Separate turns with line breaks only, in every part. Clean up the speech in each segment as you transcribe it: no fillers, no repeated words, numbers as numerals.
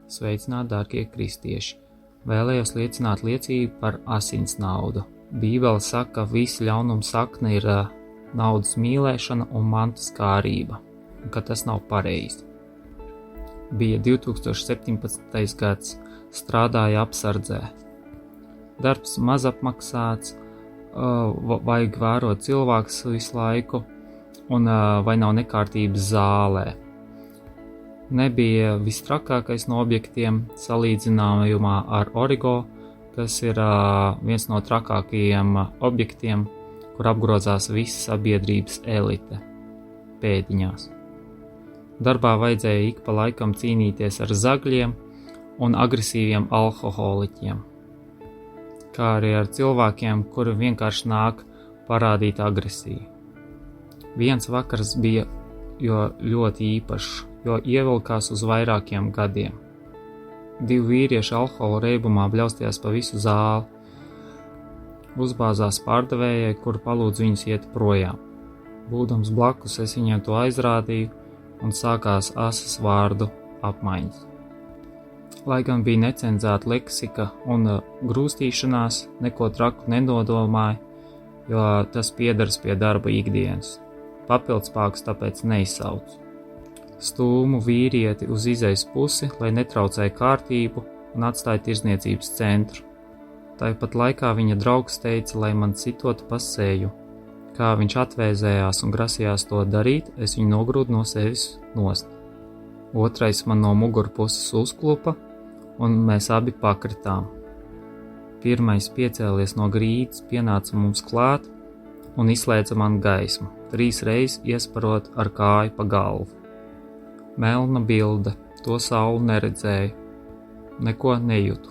Sveicināti, dārgie kristieši! Vēlējos liecināt liecību par asins naudu. Bībele saka, ka visa ļaunuma sakne ir naudas mīlēšana un mantas kārība, un ka tas nav pareizi. Bija 2017. gads, strādāja apsardzē. Darbs maz apmaksāts, vajag vērot cilvēkus visu laiku, un vai nav nekārtības zālē. Nebija vistrakākais no objektiem salīdzinājumā ar Origo, kas ir viens no trakākajiem objektiem, kur apgrozās visa sabiedrības elite pēdiņās. Darbā vajadzēja ik pa laikam cīnīties ar zagļiem un agresīviem alkoholiķiem, kā arī ar cilvēkiem, kuri vienkārši nāk parādīt agresiju. Viens vakars bija ļoti īpašs, jo ievilkās uz vairākiem gadiem. 2 vīrieši alkohola reibumā bļaustījās pa visu zāli, uzbāzās pārdevējai, kur palūdz viņus iet projām. Būdams blakus, es viņiem to aizrādīju un sākās asas vārdu apmaiņas. Lai gan bija necenzēta leksika un grūstīšanās, neko traku nenodomāju, jo tas piederas pie darba ikdienas. Papildspāks tāpēc neizsaucu. Stūmu vīrieti uz izejas pusi, lai netraucēja kārtību un atstāja tirdzniecības centru. Tāpat laikā viņa draugs teica, lai man sitotu pa seju. Kā viņš atvēzējās un grasījās to darīt, es viņu nogrūdu no sevis nost. Otrais man no mugurpuses uzklupa, un mēs abi pakritām. Pirmais piecēlies no grīdas, pienāca mums klāt un izslēdza man gaismu, 3 reizes iesparot ar kāju pa galvu. Melna bilde, to sauli neredzēju, neko nejūtu.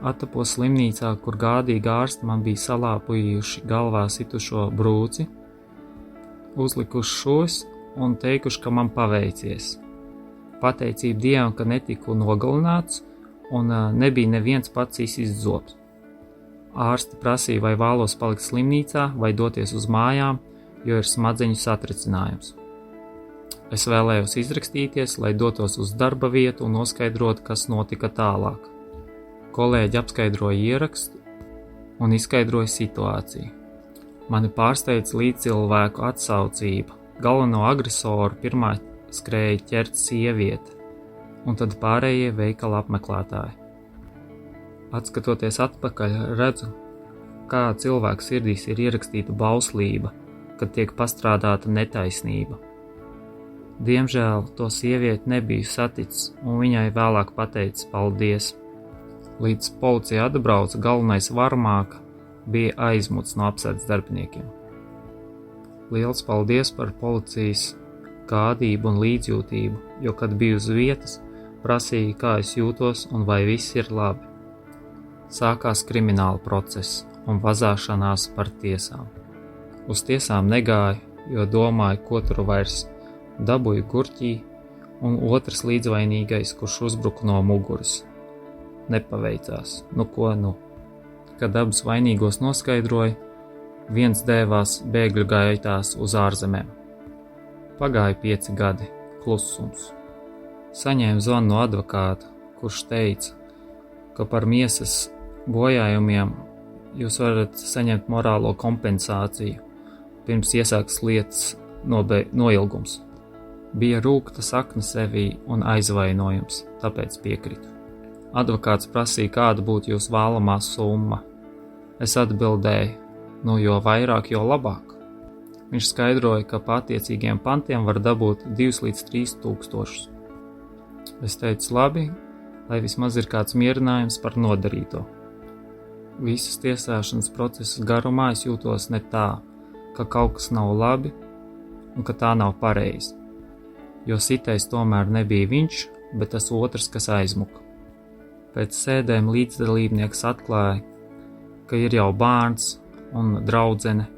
Atapos slimnīcā, kur gādīgi ārsti man bija salāpujuši galvā situšo brūci, uzlikuši šos un teikuši, ka man paveicies. Pateicība Dievam, ka netiku nogalināts un nebija neviens pats izzobs. Ārsti prasīja, vai vēlos palikt slimnīcā vai doties uz mājām, jo ir smadzeņu satricinājums. Es vēlējos izrakstīties, lai dotos uz darba vietu un noskaidrotu, kas notika tālāk. Kolēģi apskaidroja ierakstu un izskaidroja situāciju. Mani pārsteidz līdzcilvēku atsaucība. Galveno agresoru pirmā skrēja ķert sieviete, un tad pārējie veikala apmeklētāji. Atskatoties atpakaļ, redzu, kā cilvēku sirdīs ir ierakstīta bauslība, kad tiek pastrādāta netaisnība. Diemžēl to sievieti nebiju saticis, un viņai vēlāk pateicis paldies. Līdz policija atbrauca, galvenais varmāka bija aizmuts no apsardzes darbiniekiem. Liels paldies par policijas gādību un līdzjūtību, jo, kad biju uz vietas, prasīja, kā es jūtos un vai viss ir labi. Sākās krimināla process un vazāšanās par tiesām. Uz tiesām negāju, jo domāju, ko tur vairs. Dabūju gurķī un otrs līdzvainīgais, kurš uzbruka no muguras. Nepaveicās, nu. Kad abus vainīgos noskaidroja, viens dēvās bēgļu gaitās uz ārzemēm. Pagāja 5 gadi, klusums. Saņēmu zvanu no advokāta, kurš teica, ka par miesas bojājumiem jūs varat saņemt morālo kompensāciju, pirms iesāks lietas noilgums. Bija rūkta sakne sevī un aizvainojums, tāpēc piekritu. Advokāts prasīja, kāda būtu jūsu vēlamā summa. Es atbildēju, jo vairāk, jo labāk. Viņš skaidroja, ka pa attiecīgiem pantiem var dabūt 2 līdz 3 tūkstošus. Es teicu, labi, lai vismaz ir kāds mierinājums par nodarīto. Visas tiesāšanas procesas garumā es jūtos ne tā, ka kaut kas nav labi un ka tā nav pareizi. Jo sitais tomēr nebija viņš, bet tas otrs, kas aizmuka. Pēc sēdēm līdzdalībnieks atklāja, ka ir jau bērns un draudzene,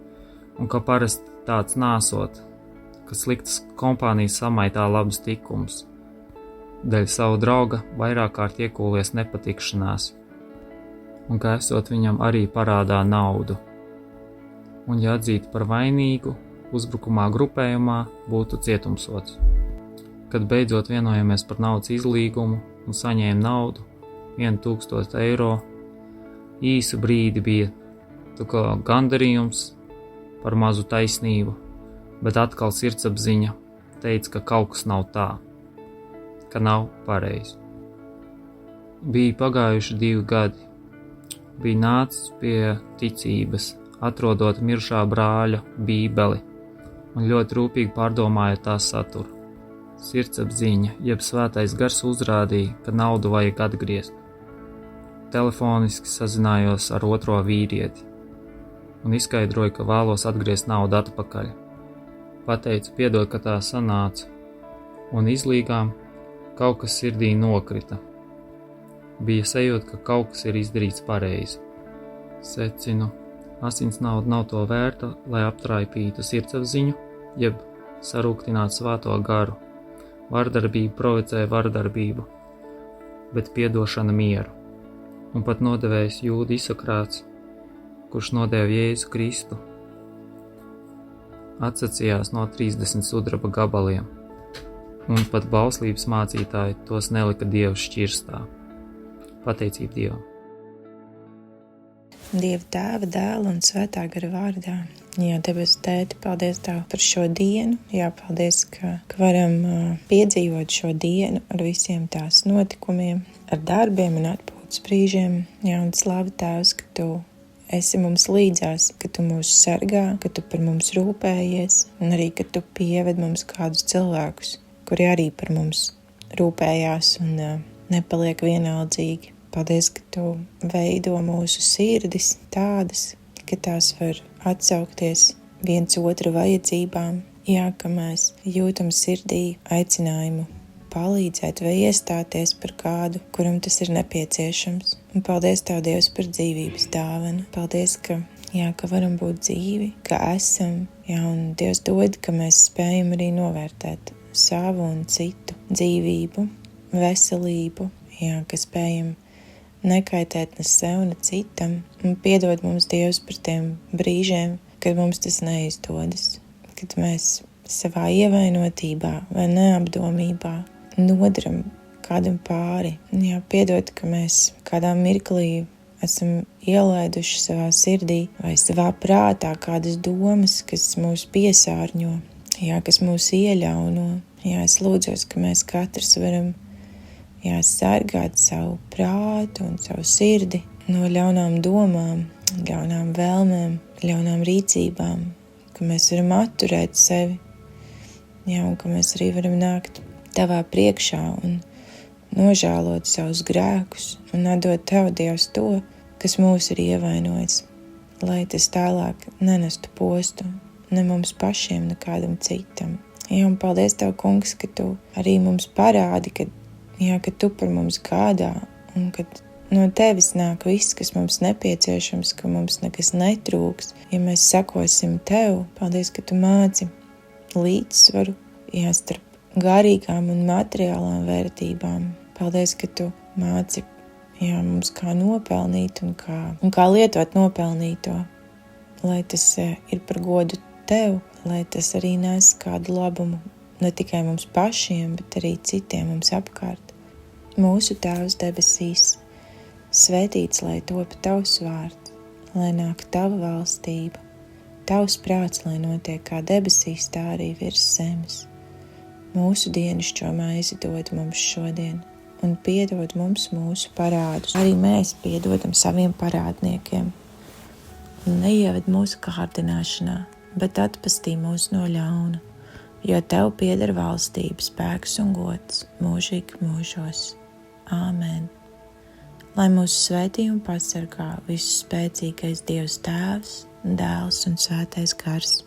un ka parasti tāds nāsot, ka sliktas kompānijas samaitā labus tikumus. Dēļ savu drauga vairāk kārt iekūlies nepatikšanās, un ka esot viņam arī parādā naudu. Un ja atzītu par vainīgu, uzbrukumā grupējumā būtu cietumsods. Kad beidzot vienojamies par naudas izlīgumu, un saņēma naudu, 1000 eiro. Īsu brīdi bija tā kā gandarījums par mazu taisnību, bet atkal sirdsapziņa teica, ka kaut kas nav tā, ka nav pareizi. Bija pagājuši 2 gadi. Bija nācis pie ticības, atrodot miršā brāļa bībeli un ļoti rūpīgi pārdomāja tās saturu. Sirdsapziņa, jeb svētais gars uzrādīja, ka naudu vajag atgriezt. Telefoniski sazinājos ar otro vīrieti un izskaidroju, ka vēlos atgriezt naudu atpakaļ. Pateicu, piedod, ka tā sanāca, un izlīgām kaut kas sirdī nokrita. Bija sajūta, ka kaut kas ir izdarīts pareizi. Secinu, asins nauda nav to vērta, lai aptraipītu sirdsapziņu, jeb sarūktinātu svēto garu. Vardarbība provocē vardarbību, bet piedošana mieru. Un pat nodevējs Jūda Isokrāts, kurš nodeva Jēzu Kristu, atsacījās no 30 sudraba gabaliem, un pat bauslības mācītāji tos nelika Dieva šķirstā. Pateicība Dievam.
Dieva Tēva, Dēla un Svētā gara vārdā. Jā, debes Tēti, paldies Tev par šo dienu. Jā, paldies, ka varam piedzīvot šo dienu ar visiem tās notikumiem, ar darbiem un atpūtas brīžiem. Jā, un slavu Tēvs, ka Tu esi mums līdzās, ka Tu mūs sargā, ka Tu par mums rūpējies, un arī, ka Tu pieved mums kādus cilvēkus, kuri arī par mums rūpējās un nepaliek vienaldzīgi. Paldies, ka Tu veido mūsu sirdis tādas, ka tās var atsaukties viens otru vajadzībām. Jā, ka mēs jūtam sirdī aicinājumu palīdzēt vai iestāties par kādu, kuram tas ir nepieciešams. Un paldies Tev, Dievs, par dzīvības dāvanu. Paldies, ka varam būt dzīvi, ka esam. Jā, un Dievs dod, ka mēs spējam arī novērtēt savu un citu dzīvību, veselību. Jā, ka spējam nekaitēt ne sev, ne citam, un piedod mums, Dievs, par tiem brīžiem, kad mums tas neizdodas, kad mēs savā ievainotībā vai neapdomībā nodaram kādam pāri. Jā, piedod, ka mēs kādā mirklī esam ielaiduši savā sirdī vai savā prātā kādas domas, kas mūs piesārņo, jā, kas mūs ieļauno. Jā, es lūdzos, ka mēs katrs varam sargāt savu prātu un savu sirdi no ļaunām domām, ļaunām vēlmēm, ļaunām rīcībām, ka mēs varam atturēt sevi, un ka mēs arī varam nākt Tavā priekšā un nožēlot savus grēkus un atdot Tev, Dievs, to, kas mūs ir ievainojis, lai tas tālāk nenestu postu ne mums pašiem, ne kādam citam. Jā, un paldies Tev, Kungs, ka Tu arī mums parādi, ka Tu par mums gādā un ka no Tevis nāk viss, kas mums nepieciešams, ka mums nekas netrūks. Ja mēs sekosim Tev, paldies, ka Tu māci līdzsvaru starp garīgām un materiālām vērtībām. Paldies, ka Tu māci mums kā nopelnīt un kā lietot nopelnīto, lai tas ir par godu Tev, lai tas arī nes kādu labumu ne tikai mums pašiem, bet arī citiem mums apkārt. Mūsu Tēvs debesīs, svētīts lai top Tavs vārds, lai nāk Tava valstība, Tavs prāts, lai notiek kā debesīs, tā arī virs zemes. Mūsu dienascho maizi dod mums šodien, un piedod mums mūsu parādus. Arī mēs piedodam saviem parādniekiem. Un neieved mūsu kārdināšanā, bet atpestī mūs no ļauna, jo Tev pieder valstība, spēks un gods mūžīgi mūžos. Āmen. Lai mūsu svētī un pasargā visu spēcīgais Dievs Tēvs, Dēls un Svētais Gars.